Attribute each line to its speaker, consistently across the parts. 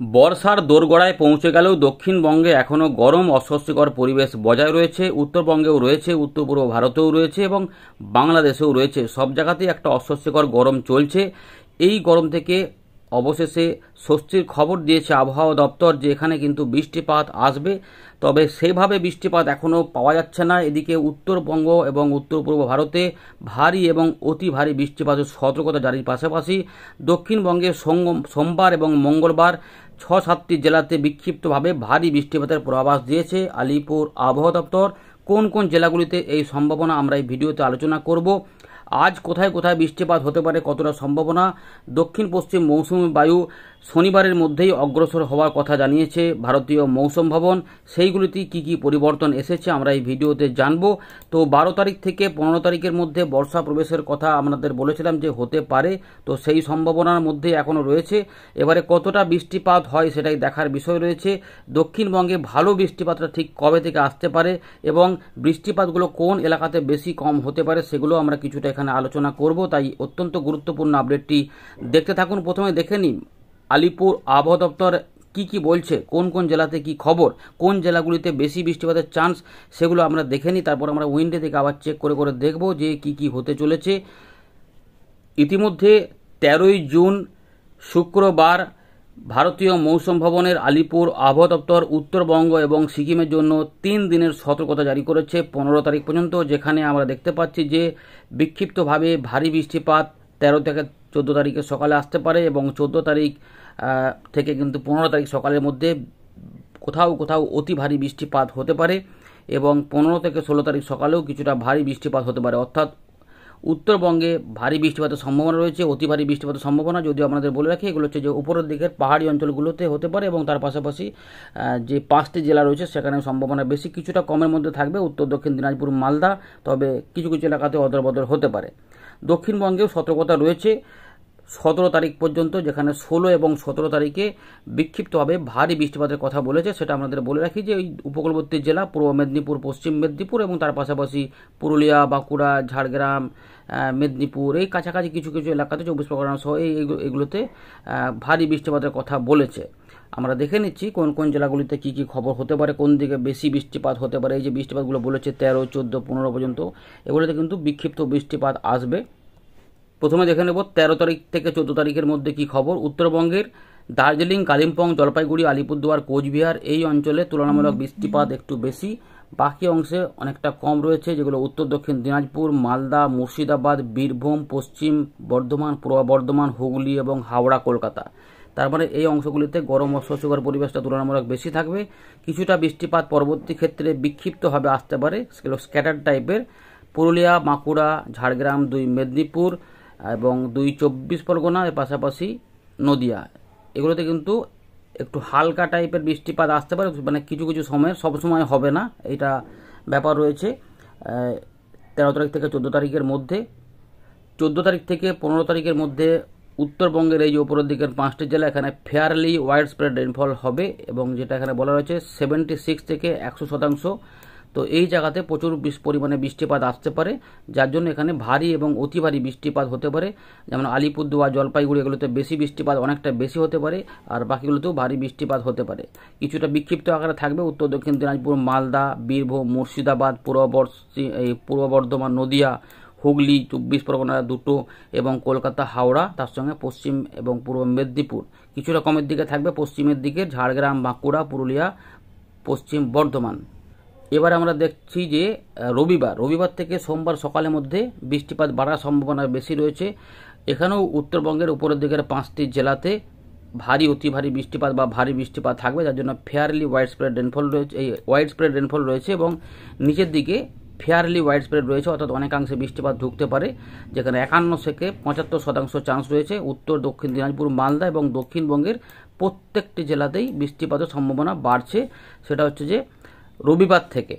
Speaker 1: বর্ষার দোরগোড়ায় পৌঁছে গেলেও দক্ষিণবঙ্গে এখনও গরম অস্বস্তিকর পরিবেশ বজায় রয়েছে। উত্তরবঙ্গেও রয়েছে, উত্তর পূর্ব ভারতেও রয়েছে এবং বাংলাদেশেও রয়েছে। সব জায়গাতেই একটা অস্বস্তিকর গরম চলছে। এই গরম থেকে অবশেষে স্বস্তির খবর দিয়েছে আবহাওয়া দপ্তর যে এখানে কিন্তু বৃষ্টিপাত আসবে, তবে সেইভাবে বৃষ্টিপাত এখনও পাওয়া যাচ্ছে না। এদিকে উত্তরবঙ্গ এবং উত্তর পূর্ব ভারতে ভারী এবং অতি ভারী বৃষ্টিপাতের সতর্কতা জারির পাশাপাশি দক্ষিণবঙ্গে সোমবার এবং মঙ্গলবার ৬-৭টি জেলাতে বিক্ষিপ্তভাবে ভারী বৃষ্টিপাতের পূর্বাভাস দিয়েছে আলিপুর আবহাওয়া দপ্তর। কোন কোন জেলাগুলিতে এই সম্ভাবনা আমরা এই ভিডিওতে আলোচনা করব। আজ কোথায় কোথায় বৃষ্টিপাত হতে পারে, কতটা সম্ভাবনা। দক্ষিণ পশ্চিম মৌসুমী বায়ু শনিবারের মধ্যেই অগ্রসর হওয়ার কথা জানিয়েছে ভারতীয় মৌসুম ভবন। সেইগুলিতে কি কি পরিবর্তন এসেছে আমরা এই ভিডিওতে জানব। তো 12 তারিখ থেকে 15 তারিখের মধ্যে বর্ষা প্রবেশের কথা আপনাদের বলেছিলাম যে হতে পারে, তো সেই সম্ভাবনার মধ্যে এখনও রয়েছে। এবারে কতটা বৃষ্টিপাত হয় সেটাই দেখার বিষয় রয়েছে। দক্ষিণবঙ্গে ভালো বৃষ্টিপাতটা ঠিক কবে থেকে আসতে পারে এবং বৃষ্টিপাতগুলো কোন এলাকাতে বেশি কম হতে পারে সেগুলো আমরা কিছুটা এখানে আলোচনা করব। তাই অত্যন্ত গুরুত্বপূর্ণ আপডেটটি দেখতে থাকুন। প্রথমে দেখে নিন আলিপুর আবহাওয়া দপ্তর কি বলছে, কোন কোন জেলাতে কি খবর, কোন জেলাগুলিতে বেশি বৃষ্টিপাতের চান্স, সেগুলো আমরা দেখে নিই। তারপর আমরা উইন্ডে থেকে আবার চেক করে করে দেখব যে কি হতে চলেছে। ইতিমধ্যে 13ই জুন শুক্রবার ভারতীয় মৌসুম ভবনের আলিপুর আবহাওয়া দপ্তর উত্তরবঙ্গ এবং সিকিমের জন্য 3 দিনের সতর্কতা জারি করেছে 15 তারিখ পর্যন্ত, যেখানে আমরা দেখতে পাচ্ছি যে বিক্ষিপ্তভাবে ভারী বৃষ্টিপাত 13 থেকে 14 তারিখের সকালে আসতে পারে এবং 14 তারিখ থেকে কিন্তু 15 তারিখ সকালের মধ্যে কোথাও কোথাও অতি ভারী বৃষ্টিপাত হতে পারে এবং 15 থেকে 16 তারিখ সকালেও কিছুটা ভারী বৃষ্টিপাত হতে পারে। অর্থাৎ উত্তরবঙ্গে ভারী বৃষ্টিপাতের সম্ভাবনা রয়েছে, অতি ভারী বৃষ্টিপাতের সম্ভাবনা। যদিও আপনাদের বলে রাখি এগুলো হচ্ছে যে উপরের দিকের পাহাড়ি অঞ্চলগুলোতে হতে পারে এবং তার পাশাপাশি যে 5টি জেলা রয়েছে সেখানে সম্ভাবনা বেশি, কিছুটা কমের মধ্যে থাকবে উত্তর দক্ষিণ দিনাজপুর মালদা, তবে কিছু কিছু এলাকাতে অদলবদল হতে পারে। দক্ষিণবঙ্গেও সতর্কতা রয়েছে 17 তারিখ পর্যন্ত, যেখানে 16 এবং 17 তারিখে বিক্ষিপ্তভাবে ভারী বৃষ্টিপাতের কথা বলেছে। সেটা আমাদের বলে রাখি যে এই উপকূলবর্তী জেলা পূর্ব মেদিনীপুর, পশ্চিম মেদিনীপুর এবং তার পাশাপাশি পুরুলিয়া, বাঁকুড়া, ঝাড়গ্রাম, মেদিনীপুর, এই কাছাকাছি কিছু কিছু এলাকাতে 24 পরগনা সহ এগুলোতে ভারী বৃষ্টিপাতের কথা বলেছে। আমরা দেখে নিচ্ছি কোন কোন জেলাগুলিতে কি খবর হতে পারে, কোন দিকে বেশি বৃষ্টিপাত হতে পারে। এই যে বৃষ্টিপাতগুলো বলেছে 13, 14, 15 পর্যন্ত, এগুলোতে কিন্তু বিক্ষিপ্ত বৃষ্টিপাত আসবে। প্রথমে দেখে নেব 13 তারিখ থেকে 14 তারিখের মধ্যে কি খবর। উত্তরবঙ্গের দার্জিলিং, কালিম্পং, জলপাইগুড়ি, আলিপুরদুয়ার, কোচবিহার এই অঞ্চলে তুলনামূলক বৃষ্টিপাত একটু বেশি, বাকি অংশে অনেকটা কম রয়েছে, যেগুলো উত্তর দক্ষিণ দিনাজপুর, মালদা, মুর্শিদাবাদ, বীরভূম, পশ্চিম বর্ধমান, পূর্ব বর্ধমান, হুগলি এবং হাওড়া, কলকাতা। তার মানে এই অংশগুলিতে গরম অস্বস্তিকর পরিবেশটা তুলনামূলক বেশি থাকবে। কিছুটা বৃষ্টিপাত পরবর্তী ক্ষেত্রে বিক্ষিপ্তভাবে আসতে পারে, সেগুলো স্ক্যাটার টাইপের। পুরুলিয়া, বাঁকুড়া, ঝাড়গ্রাম, 2 মেদিনীপুর এবং 2 24 পরগনা, এর পাশাপাশি নদিয়া, এগুলোতে কিন্তু একটু হালকা টাইপের বৃষ্টিপাত আসতে পারে, মানে কিছু কিছু সময়, সব সময় হবে না, এটা ব্যাপার রয়েছে 13 তারিখ থেকে 14 তারিখের মধ্যে। 14 তারিখ থেকে 15 তারিখের মধ্যে উত্তরবঙ্গের এই যে উপরের দিকের 5টি জেলা, এখানে ফেয়ারলি ওয়াইড স্প্রেড রেনফল হবে এবং যেটা এখানে বলা রয়েছে 76 থেকে 100%। তো এই জায়গাতে প্রচুর পরিমাণে বৃষ্টিপাত আসতে পারে, যার জন্য এখানে ভারী এবং অতি ভারী বৃষ্টিপাত হতে পারে। যেমন আলিপুরদুয়ার, জলপাইগুড়ি এগুলোতে বেশি বৃষ্টিপাত অনেকটা বেশি হতে পারে, আর বাকিগুলোতেও ভারী বৃষ্টিপাত হতে পারে। কিছুটা বিক্ষিপ্ত আকারে থাকবে উত্তর দক্ষিণ দিনাজপুর, মালদা, বীরভূম, মুর্শিদাবাদ, পূর্ব বর্ধমান, নদিয়া, হুগলি, 24 পরগনা 2টো এবং কলকাতা, হাওড়া, তার সঙ্গে পশ্চিম এবং পূর্ব মেদিনীপুর। কিছুটা কমের দিকে থাকবে পশ্চিমের দিকে ঝাড়গ্রাম, বাঁকুড়া, পুরুলিয়া, পশ্চিম বর্ধমান। এবার আমরা দেখছি যে রবিবার থেকে সোমবার সকালের মধ্যে বৃষ্টিপাত বাড়ার সম্ভাবনা বেশি রয়েছে। এখানেও উত্তরবঙ্গের উপরের দিকের 5টি জেলাতে ভারী অতি ভারী বৃষ্টিপাত বা ভারী বৃষ্টিপাত থাকবে, যার জন্য ফেয়ারলি ওয়াইড স্প্রেড রেনফল রয়েছে, এই ওয়াইড স্প্রেড রেনফল রয়েছে এবং নিচের দিকে ফেয়ারলি ওয়াইড স্প্রেড রয়েছে, অর্থাৎ অনেকাংশে বৃষ্টিপাত ঢুকতে পারে, যেখানে 51 থেকে 75% চান্স রয়েছে উত্তর দক্ষিণ দিনাজপুর, মালদা এবং দক্ষিণবঙ্গের প্রত্যেকটি জেলাতেই বৃষ্টিপাতের সম্ভাবনা বাড়ছে। সেটা হচ্ছে যে রবিবার থেকে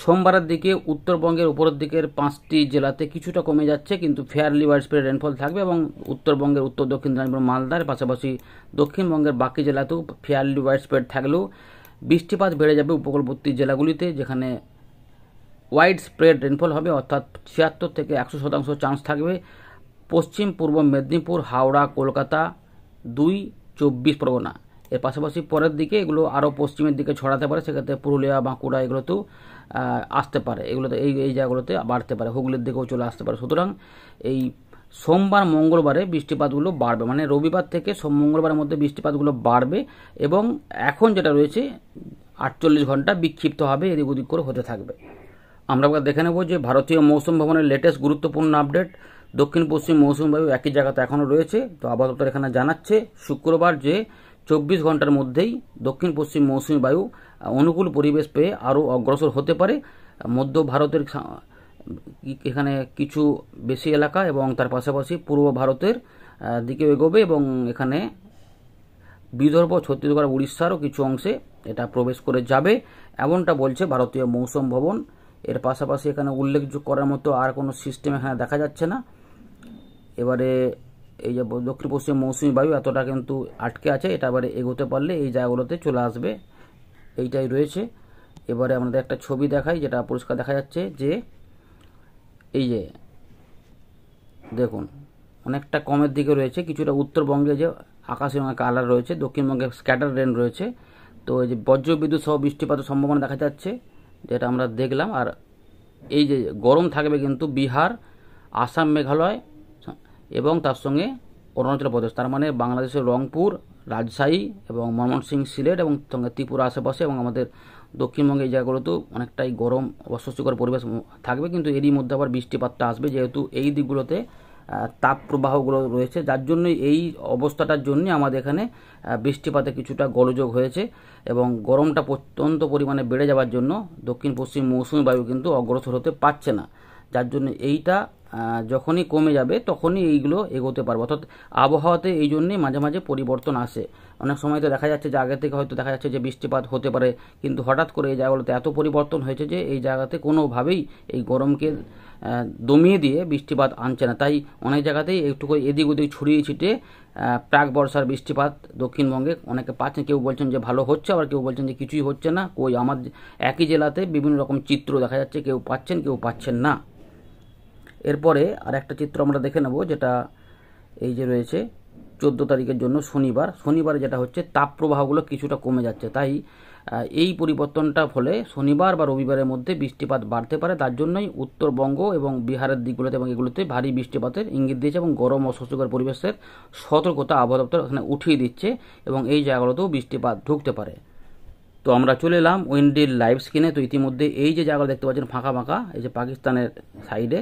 Speaker 1: সোমবারের দিকে উত্তরবঙ্গের উপরের দিকের 5টি জেলাতে কিছুটা কমে যাচ্ছে, কিন্তু ফেয়ারলি ওয়াইড স্প্রেড রেনফল থাকবে এবং উত্তরবঙ্গের উত্তর দক্ষিণ দিনাজপুর, মালদার পাশাপাশি দক্ষিণবঙ্গের বাকি জেলাতেও ফেয়ারলি ওয়াইড স্প্রেড থাকলেও বৃষ্টিপাত বেড়ে যাবে উপকূলবর্তী জেলাগুলিতে, যেখানে ওয়াইড স্প্রেড রেনফল হবে, অর্থাৎ 76 থেকে 100% চান্স থাকবে পশ্চিম পূর্ব মেদিনীপুর, হাওড়া, কলকাতা, 2 24 পরগনা এর পাশাপাশি পরের দিকে এগুলো আরও পশ্চিমের দিকে ছড়াতে পারে, সেক্ষেত্রে পুরুলিয়া বাঁকুড়া এগুলোতেও আসতে পারে, এগুলোতে এই জায়গাগুলোতে বাড়তে পারে, হুগলির দিকেও চলে আসতে পারে। সুতরাং এই সোমবার মঙ্গলবারে বৃষ্টিপাতগুলো বাড়বে, মানে রবিবার থেকে মঙ্গলবারের মধ্যে বৃষ্টিপাতগুলো বাড়বে এবং এখন যেটা রয়েছে 48 ঘন্টা বিক্ষিপ্তভাবে এদিক ওদিক করে হতে থাকবে। আমরা দেখে নেব যে ভারতীয় মৌসুম ভবনের লেটেস্ট গুরুত্বপূর্ণ আপডেট। দক্ষিণ পশ্চিম মৌসুমী বায়ু একই জায়গাতে এখনও রয়েছে। তো আবহাওয়া দপ্তর এখানে জানাচ্ছে শুক্রবার যে 24 ঘন্টার মধ্যেই দক্ষিণ পশ্চিম মৌসুমী বায়ু অনুকূল পরিবেশ পেয়ে আরও অগ্রসর হতে পারে। মধ্য ভারতের এখানে কিছু বেশি এলাকা এবং তার পাশাপাশি পূর্ব ভারতের দিকে এগোবে এবং এখানে বিদর্ভ, ছত্তিশগড়, উড়িষ্যারও কিছু অংশে এটা প্রবেশ করে যাবে, এমনটা বলছে ভারতীয় মৌসুম ভবন। এর পাশাপাশি এখানে উল্লেখযোগ্য করার মতো আর কোনো সিস্টেম এখানে দেখা যাচ্ছে না। এবারে এই যে দক্ষিণ পশ্চিম মৌসুমী বায়ু এতটা কিন্তু আটকে আছে, এটা এবারে এগোতে পারলে এই জায়গাগুলোতে চলে আসবে, এইটাই রয়েছে। এবারে আমাদের একটা ছবি দেখাই, যেটা পরিষ্কার দেখা যাচ্ছে যে এই যে দেখুন অনেকটা কমের দিকে রয়েছে, কিছুটা উত্তরবঙ্গে যে আকাশের অনেক কালার রয়েছে, দক্ষিণবঙ্গে স্ক্যাটার রেন রয়েছে। তো এই যে বজ্রবিদ্যুৎ সহ বৃষ্টিপাতের সম্ভাবনা দেখা যাচ্ছে, যেটা আমরা দেখলাম। আর এই যে গরম থাকবে কিন্তু বিহার, আসাম, মেঘালয় এবং তার সঙ্গে অরুণাচল প্রদেশ, তার মানে বাংলাদেশের রংপুর, রাজশাহী এবং ময়মনসিংহ, সিলেট এবং সঙ্গে ত্রিপুরা আশেপাশে এবং আমাদের দক্ষিণবঙ্গে এই জায়গাগুলোতেও অনেকটাই গরম অস্বস্তিকর পরিবেশ থাকবে, কিন্তু এরই মধ্যে আবার বৃষ্টিপাতটা আসবে, যেহেতু এই দিকগুলোতে তাপ প্রবাহগুলো রয়েছে, যার জন্য এই অবস্থাটার জন্য আমাদের এখানে বৃষ্টিপাতে কিছুটা গোলযোগ হয়েছে এবং গরমটা অত্যন্ত পরিমাণে বেড়ে যাওয়ার জন্য দক্ষিণ পশ্চিম মৌসুমী বায়ু কিন্তু অগ্রসর হতে পারছে না, যার জন্য এইটা যখনই কমে যাবে তখনই এইগুলো এগোতে পারবে। অর্থাৎ আবহাওয়াতে এই জন্যই মাঝে মাঝে পরিবর্তন আসে। অনেক সময় তো দেখা যাচ্ছে যে আগে থেকে হয়তো দেখা যাচ্ছে যে বৃষ্টিপাত হতে পারে, কিন্তু হঠাৎ করে এই জায়গাগুলোতে এত পরিবর্তন হয়েছে যে এই জায়গাতে কোনোভাবেই এই গরমকে দমিয়ে দিয়ে বৃষ্টিপাত আনছে না। তাই অনেক জায়গাতেই একটু করে এদিক ওদিক ছড়িয়ে ছিটিয়ে প্রাক বর্ষার বৃষ্টিপাত দক্ষিণবঙ্গে অনেকে পাচ্ছেন, কেউ বলছেন যে ভালো হচ্ছে, আবার কেউ বলছেন যে কিছুই হচ্ছে না। কই আমার একই জেলাতে বিভিন্ন রকম চিত্র দেখা যাচ্ছে, কেউ পাচ্ছেন কেউ পাচ্ছেন না। এরপরে আর একটা চিত্র আমরা দেখে নেব, যেটা এই যে রয়েছে 14 তারিখের জন্য শনিবারে যেটা হচ্ছে তাপপ্রবাহগুলো কিছুটা কমে যাচ্ছে। তাই এই পরিবর্তনটা ফলে শনিবার বা রবিবারের মধ্যে বৃষ্টিপাত বাড়তে পারে, তার জন্যই উত্তরবঙ্গ এবং বিহারের দিকগুলোতে এবং এগুলোতে ভারী বৃষ্টিপাতের ইঙ্গিত দিয়েছে এবং গরম অস্বস্তিকর পরিবেশের সতর্কতা আবহাওয়া দপ্তর এখানে উঠিয়ে দিচ্ছে এবং এই জায়গাগুলোতেও বৃষ্টিপাত ঢুকতে পারে। তো আমরা চলে এলাম উইন্ডির লাইভ স্ক্রিনে। তো ইতিমধ্যে এই যে জায়গাগুলো দেখতে পাচ্ছেন ফাঁকা ফাঁকা, এই যে পাকিস্তানের সাইডে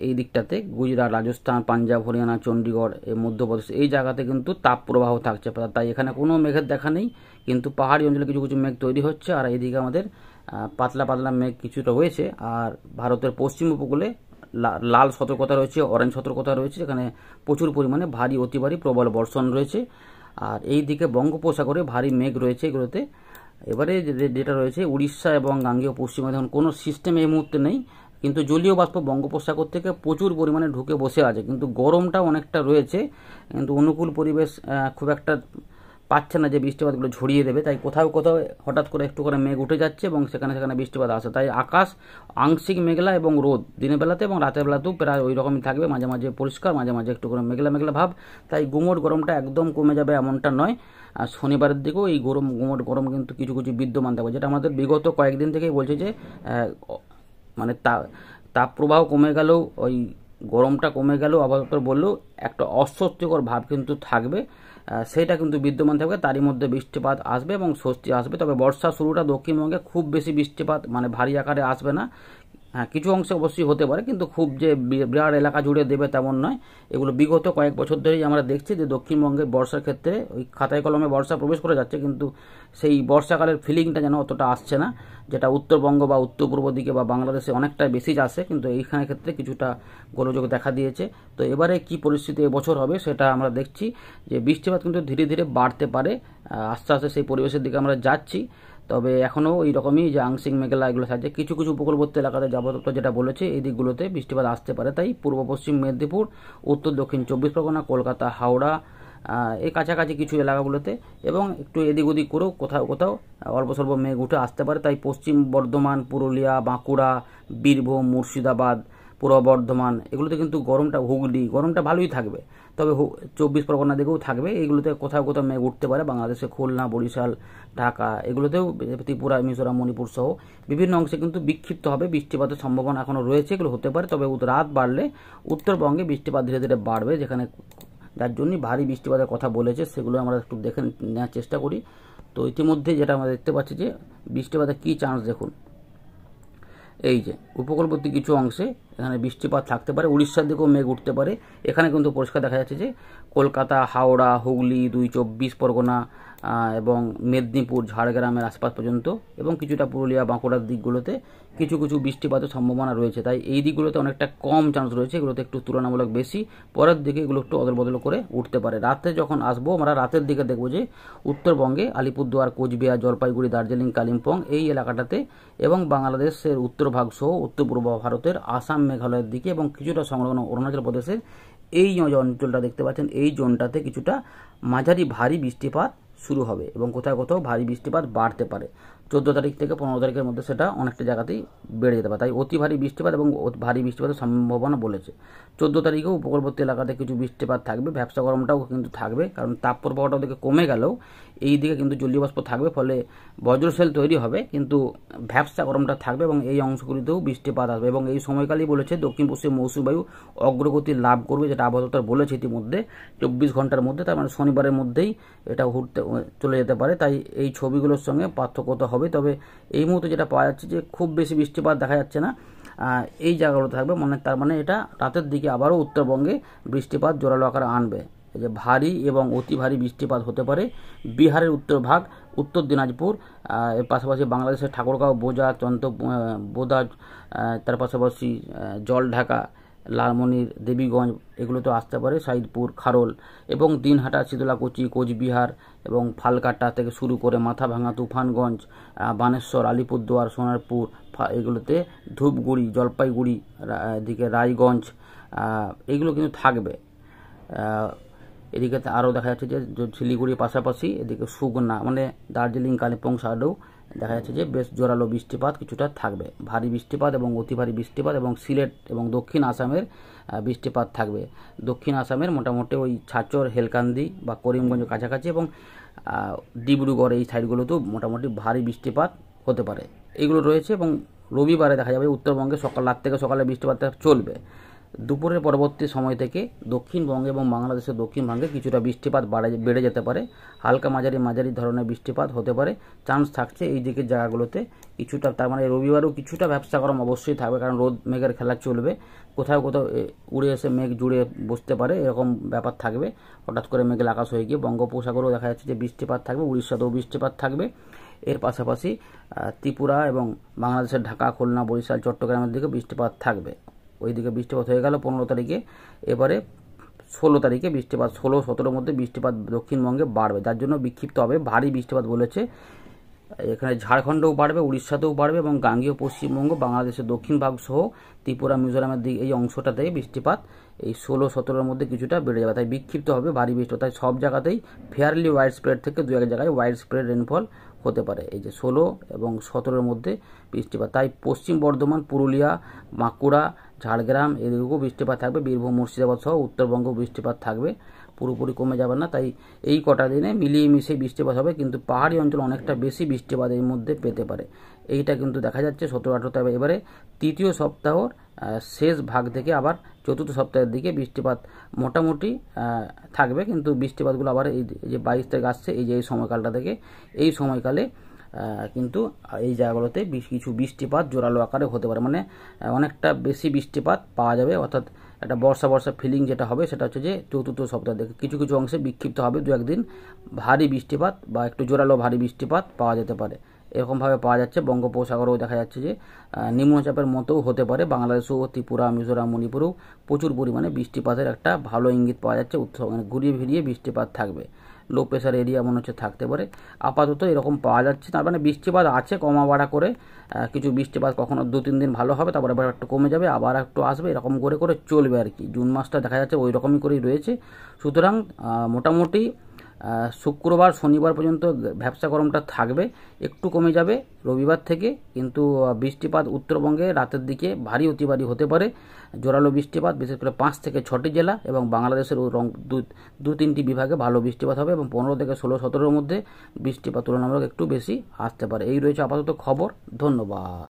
Speaker 1: এই দিকটাতে গুজরাট, রাজস্থান, পাঞ্জাব, হরিয়ানা, চণ্ডীগড়, মধ্যপ্রদেশ এই জায়গাতে কিন্তু তাপ প্রবাহ থাকছে, তাই এখানে কোনো মেঘের দেখা নেই, কিন্তু পাহাড়ি অঞ্চলে কিছু কিছু মেঘ তৈরি হচ্ছে। আর এইদিকে আমাদের পাতলা পাতলা মেঘ কিছুটা রয়েছে। আর ভারতের পশ্চিম উপকূলে লাল সতর্কতা রয়েছে, অরেঞ্জ সতর্কতা রয়েছে, যেখানে প্রচুর পরিমাণে ভারী, অতি ভারী, প্রবল বর্ষণ রয়েছে। আর এই দিকে বঙ্গোপসাগরে ভারী মেঘ রয়েছে এগুলোতে। এবারে যেটা রয়েছে উড়িষ্যা এবং গাঙ্গেয় পশ্চিমবঙ্গে এখন কোনো সিস্টেম এই মুহূর্তে নেই, কিন্তু জলীয় বাষ্প বঙ্গোপসাগর থেকে প্রচুর পরিমাণে ঢুকে বসে আছে, কিন্তু গরমটা অনেকটা রয়েছে, কিন্তু অনুকূল পরিবেশ খুব একটা পাচ্ছে না যে বৃষ্টিপাতগুলো ঝরিয়ে দেবে। তাই কোথাও কোথাও হঠাৎ করে একটু করে মেঘ উঠে যাচ্ছে এবং সেখানে সেখানে বৃষ্টিপাত আসে। তাই আকাশ আংশিক মেঘলা এবং রোদ দিনের বেলাতে এবং রাতের বেলাতেও প্রায় ওই রকমই থাকবে, মাঝে মাঝে পরিষ্কার, মাঝে মাঝে একটু করে মেঘলা মেঘলা ভাব। তাই গুমোট গরমটা একদম কমে যাবে এমনটা নয়। আর শনিবারের দিকেও এই গুমোট গরম কিন্তু কিছু কিছু বিদ্যমান থাকবে, যেটা আমাদের বিগত কয়েকদিন থেকেই বলছে যে মানে তাপ প্রবাহ কমে গেলেও, ওই গরমটা কমে গেলেও আবহাওয়া দপ্তর বললেও একটা অস্বস্তিকর ভাব কিন্তু থাকবে, সেটা কিন্তু বিদ্যমান থাকবে। তারই মধ্যে বৃষ্টিপাত আসবে এবং স্বস্তি আসবে। তবে বর্ষা শুরুটা দক্ষিণবঙ্গে খুব বেশি বৃষ্টিপাত মানে ভারী আকারে আসবে না, হ্যাঁ কিছু অংশে অবশ্যই হতে পারে, কিন্তু খুব যে বিরাট এলাকা জুড়ে দেবে তেমন নয়। এগুলো বিগত কয়েক বছর ধরেই আমরা দেখছি যে দক্ষিণবঙ্গের বর্ষার ক্ষেত্রে ওই খাতায় কলমে বর্ষা প্রবেশ করে যাচ্ছে, কিন্তু সেই বর্ষাকালের ফিলিংটা যেন অতটা আসছে না, যেটা উত্তরবঙ্গ বা উত্তর পূর্ব দিকে বা বাংলাদেশে অনেকটা বেশি আসে, কিন্তু এইখানের ক্ষেত্রে কিছুটা গোলযোগ দেখা দিয়েছে। তো এবারে কি পরিস্থিতি এবছর হবে সেটা আমরা দেখছি যে বৃষ্টিপাত কিন্তু ধীরে ধীরে বাড়তে পারে, আস্তে আস্তে সেই পরিবেশের দিকে আমরা যাচ্ছি। তবে এখনও ওই রকমই যে আংশিক মেঘলা এগুলো থাকছে, কিছু কিছু উপকূলবর্তী এলাকাতে আবহাওয়া দপ্তর যেটা বলেছে এই দিকগুলোতে বৃষ্টিপাত আসতে পারে। তাই পূর্ব পশ্চিম মেদিনীপুর, উত্তর দক্ষিণ 24 পরগনা, কলকাতা, হাওড়া এই কাছাকাছি কিছু এলাকাগুলোতে এবং একটু এদিক ওদিক করেও কোথাও কোথাও অল্প স্বল্প মেঘ উঠে আসতে পারে। তাই পশ্চিম বর্ধমান, পুরুলিয়া, বাঁকুড়া, বীরভূম, মুর্শিদাবাদ, পূর্ব বর্ধমান এগুলোতে কিন্তু গরমটা, হুগলি গরমটা ভালোই থাকবে। তবে 24 পরগনা দিকেও থাকবে। এইগুলোতে কোথাও কোথাও মেঘ উঠতে পারে। বাংলাদেশে খুলনা, বরিশাল, ঢাকা এগুলোতেও, ত্রিপুরা, মিজোরাম, মণিপুর সহ বিভিন্ন অংশে কিন্তু বিক্ষিপ্ত হবে বৃষ্টিপাতের সম্ভাবনা এখনও রয়েছে। এগুলো হতে পারে, তবে রাত বাড়লে উত্তরবঙ্গে বৃষ্টিপাত ধীরে ধীরে বাড়বে, যেখানে যার জন্যই ভারী বৃষ্টিপাতের কথা বলেছে সেগুলো আমরা একটু দেখে নেওয়ার চেষ্টা করি। তো ইতিমধ্যে যেটা আমরা দেখতে পাচ্ছি যে বৃষ্টিপাতের কী চান্স দেখুন, এই যে উপকূলবর্তী কিছু অংশে এখানে বৃষ্টিপাত থাকতে পারে। উড়িষ্যার দিকেও মেঘ উঠতে পারে। এখানে কিন্তু পরিষ্কার দেখা যাচ্ছে যে কলকাতা, হাওড়া, হুগলি, 24 পরগনা এবং মেদিনীপুর, ঝাড়গ্রামের আশপাশ পর্যন্ত এবং কিছুটা পুরুলিয়া, বাঁকুড়ার দিকগুলোতে কিছু কিছু বৃষ্টিপাতের সম্ভাবনা রয়েছে। তাই এই দিকগুলোতে অনেকটা কম চান্স রয়েছে, এগুলোতে একটু তুলনামূলক বেশি। পরের দিকে এগুলো একটু অদল বদল করে উঠতে পারে। রাতে যখন আসবো আমরা রাতের দিকে দেখব যে উত্তরবঙ্গে আলিপুরদুয়ার, কোচবিহার, জলপাইগুড়ি, দার্জিলিং, কালিম্পং এই এলাকাটাতে এবং বাংলাদেশের উত্তরভাগ সহ উত্তর পূর্ব ভারতের আসাম, মেঘালয়ের দিকে এবং কিছুটা সংলগ্ন অরুণাচল প্রদেশের এই যে অঞ্চলটা দেখতে পাচ্ছেন এই জোনটাতে কিছুটা মাঝারি ভারী বৃষ্টিপাত শুরু হবে এবং কোথাও কোথাও ভারী বৃষ্টিপাত বাড়তে পারে। 14 তারিখ থেকে 15 তারিখের মধ্যে সেটা অনেকটা জায়গাতেই বেড়ে যেতে পারে। তাই অতি ভারী বৃষ্টিপাত এবং ভারী বৃষ্টিপাতের সম্ভাবনা বলেছে। 14 তারিখেও উপকূলবর্তী এলাকাতে কিছু বৃষ্টিপাত থাকবে। ভ্যাপসা গরমটাও কিন্তু থাকবে, কারণ তাপপ্রবাহটা ওদিকে কমে গেলেও এই দিকে কিন্তু জলীয় বাষ্প থাকবে, ফলে বজ্রশেল তৈরি হবে, কিন্তু ভ্যাপসা গরমটা থাকবে এবং এই অংশগুলিতেও বৃষ্টিপাত আসবে। এবং এই সময়কালেই বলেছে দক্ষিণ পশ্চিম মৌসুমী বায়ু অগ্রগতি লাভ করবে, যেটা আবহাওয়া দপ্তর বলেছে ইতিমধ্যে 24 ঘন্টার মধ্যে। তার মানে শনিবারের মধ্যেই এটা চলে যেতে পারে। তাই এই ছবিগুলোর সঙ্গে পার্থক্য তো হবে, তবে এই মুহূর্তে যেটা পাওয়া যাচ্ছে যে খুব বেশি বৃষ্টিপাত দেখা যাচ্ছে না এই জায়গাগুলো থাকবে। তার মানে এটা রাতের দিকে আবারও উত্তরবঙ্গে বৃষ্টিপাত জোরালো আকারে আনবে। এই যে ভারী এবং অতি ভারী বৃষ্টিপাত হতে পারে বিহারের উত্তরভাগ, উত্তর দিনাজপুর, এর পাশাপাশি বাংলাদেশের ঠাকুরগাঁও, বোদা, তার পাশাপাশি জলঢাকা, লালমনির, দেবীগঞ্জ এগুলোতে আসতে পারে, সাইদপুর, খারোল এবং দিনহাটা, শীতলাকুচি, কোচবিহার এবং ফালকাটা থেকে শুরু করে মাথাভাঙা, তুফানগঞ্জ, বানেশ্বর, আলিপুরদুয়ার, সোনারপুর এগুলোতে, ধূপগুড়ি, জলপাইগুড়ি, এদিকে রায়গঞ্জ এগুলো কিন্তু থাকবে। এদিকে আরও দেখা যাচ্ছে যে শিলিগুড়ির পাশাপাশি এদিকে সুগনা মানে দার্জিলিং, কালিম্পং সাইডেও দেখা যাচ্ছে যে বেশ জোরালো বৃষ্টিপাত কিছুটা থাকবে। ভারী বৃষ্টিপাত এবং অতি ভারী বৃষ্টিপাত এবং সিলেট এবং দক্ষিণ আসামের বৃষ্টিপাত থাকবে। দক্ষিণ আসামের মোটামুটি ওই ছাচর, হেলকান্দি বা করিমগঞ্জ কাছাকাছি এবং ডিব্রুগড় এই সাইডগুলোতেও মোটামুটি ভারী বৃষ্টিপাত হতে পারে, এগুলো রয়েছে। এবং রবিবারে দেখা যাবে উত্তরবঙ্গে রাত থেকে সকালে বৃষ্টিপাতটা চলবে। দুপুরের পরবর্তী সময় থেকে দক্ষিণবঙ্গে এবং বাংলাদেশের দক্ষিণবঙ্গে কিছুটা বৃষ্টিপাত বেড়ে যেতে পারে। হালকা মাঝারি ধরনের বৃষ্টিপাত হতে পারে, চান্স থাকছে এই দিকের জায়গাগুলোতে কিছুটা। তার মানে রবিবারও কিছুটা ব্যবসা গরম অবশ্যই থাকবে, কারণ রোদ মেঘের খেলা চলবে। কোথাও কোথাও উড়ে এসে মেঘ জুড়ে বসতে পারে, এরকম ব্যাপার থাকবে। হঠাৎ করে মেঘের আকাশ হয়ে গিয়ে বঙ্গোপসাগরেও দেখা যাচ্ছে যে বৃষ্টিপাত থাকবে, উড়িষ্যাতেও বৃষ্টিপাত থাকবে। এর পাশাপাশি ত্রিপুরা এবং বাংলাদেশের ঢাকা, খুলনা, বরিশাল, চট্টগ্রামের দিকে বৃষ্টিপাত থাকবে। ওইদিকে বৃষ্টিপাত হয়ে গেল 15 তারিখে। এবারে 16 তারিখে বৃষ্টিপাত, 16-17 মধ্যে বৃষ্টিপাত দক্ষিণবঙ্গে বাড়বে, যার জন্য বিক্ষিপ্ত হবে ভারী বৃষ্টিপাত বলেছে। এখানে ঝাড়খণ্ডেও বাড়বে, উড়িষ্যাতেও বাড়বে এবং গাঙ্গেয় পশ্চিমবঙ্গ, বাংলাদেশের দক্ষিণ ভাগ সহ ত্রিপুরা, মিজোরামের দিকে এই অংশটাতে বৃষ্টিপাত এই 16-17 মধ্যে কিছুটা বেড়ে যাবে। তাই বিক্ষিপ্ত হবে ভারী বৃষ্টিপাত। তাই সব জায়গাতেই ফেয়ারলি ওয়াইড স্প্রেড থেকে দু এক জায়গায় ওয়াইড স্প্রেড রেনফল হতে পারে এই যে 16 এবং 17 মধ্যে বৃষ্টিপাত। তাই পশ্চিম বর্ধমান, পুরুলিয়া, বাঁকুড়া, ঝাড়গ্রাম এদিকেও বৃষ্টিপাত থাকবে। বীরভূম, মুর্শিদাবাদ সহ উত্তরবঙ্গেও বৃষ্টিপাত থাকবে, পুরোপুরি কমে যাবে না। তাই এই কটা দিনে মিলিয়ে মিশিয়ে বৃষ্টিপাত হবে, কিন্তু পাহাড়ি অঞ্চল অনেকটা বেশি বৃষ্টিপাত এর মধ্যে পেতে পারে। এইটা কিন্তু দেখা যাচ্ছে 17-18 এবারে তৃতীয় সপ্তাহর শেষ ভাগ থেকে আবার চতুর্থ সপ্তাহের দিকে বৃষ্টিপাত মোটামুটি থাকবে, কিন্তু বৃষ্টিপাতগুলো আবার এই যে 22 তারিখ আসছে এই যে এই সময়কালটা থেকে, এই সময়কালে কিন্তু এই জায়গাগুলোতে কিছু বৃষ্টিপাত জোরালো আকারে হতে পারে, মানে অনেকটা বেশি বৃষ্টিপাত পাওয়া যাবে। অর্থাৎ একটা বর্ষা ফিলিং যেটা হবে সেটা হচ্ছে যে চতুর্থ সপ্তাহ থেকে কিছু কিছু অংশে বিক্ষিপ্ত হবে, দু একদিন ভারী বৃষ্টিপাত বা একটু জোরালো ভারী বৃষ্টিপাত পাওয়া যেতে পারে। এরকমভাবে পাওয়া যাচ্ছে। বঙ্গোপসাগরেও দেখা যাচ্ছে যে নিম্নচাপের মতোও হতে পারে। বাংলাদেশও, ত্রিপুরা, মিজোরাম, মণিপুরেও প্রচুর পরিমাণে বৃষ্টিপাতের একটা ভালো ইঙ্গিত পাওয়া যাচ্ছে। মানে ঘুরিয়ে ফিরিয়ে বৃষ্টিপাত থাকবে। লো প্রেশার এরিয়া মনে হচ্ছে থাকতে পারে, আপাতত এরকম পাওয়া যাচ্ছে। তার মানে বৃষ্টিপাত আছে, কমা বাড়া করে কিছু বৃষ্টিপাত কখনো 2-3 দিন ভালো হবে, তারপরে আবার একটু কমে যাবে, আবার একটু আসবে, এরকম করে করে চলবে আর কি। জুন মাসটা দেখা যাচ্ছে ওই রকমই করেই রয়েছে। সুতরাং মোটামুটি শুক্রবার শনিবার পর্যন্ত ভ্যাপসা গরমটা থাকবে, একটু কমে যাবে রবিবার থেকে, কিন্তু বৃষ্টিপাত উত্তরবঙ্গে রাতের দিকে ভারী অতি ভারী হতে পারে। জোরালো বৃষ্টিপাত বিশেষ করে 5 থেকে 6টি জেলা এবং বাংলাদেশের দু তিনটি বিভাগে ভালো বৃষ্টিপাত হবে এবং 15 থেকে 16-17-র মধ্যে বৃষ্টিপাত তুলনামূলক একটু বেশি আসতে পারে। এই রয়েছে আপাতত খবর। ধন্যবাদ।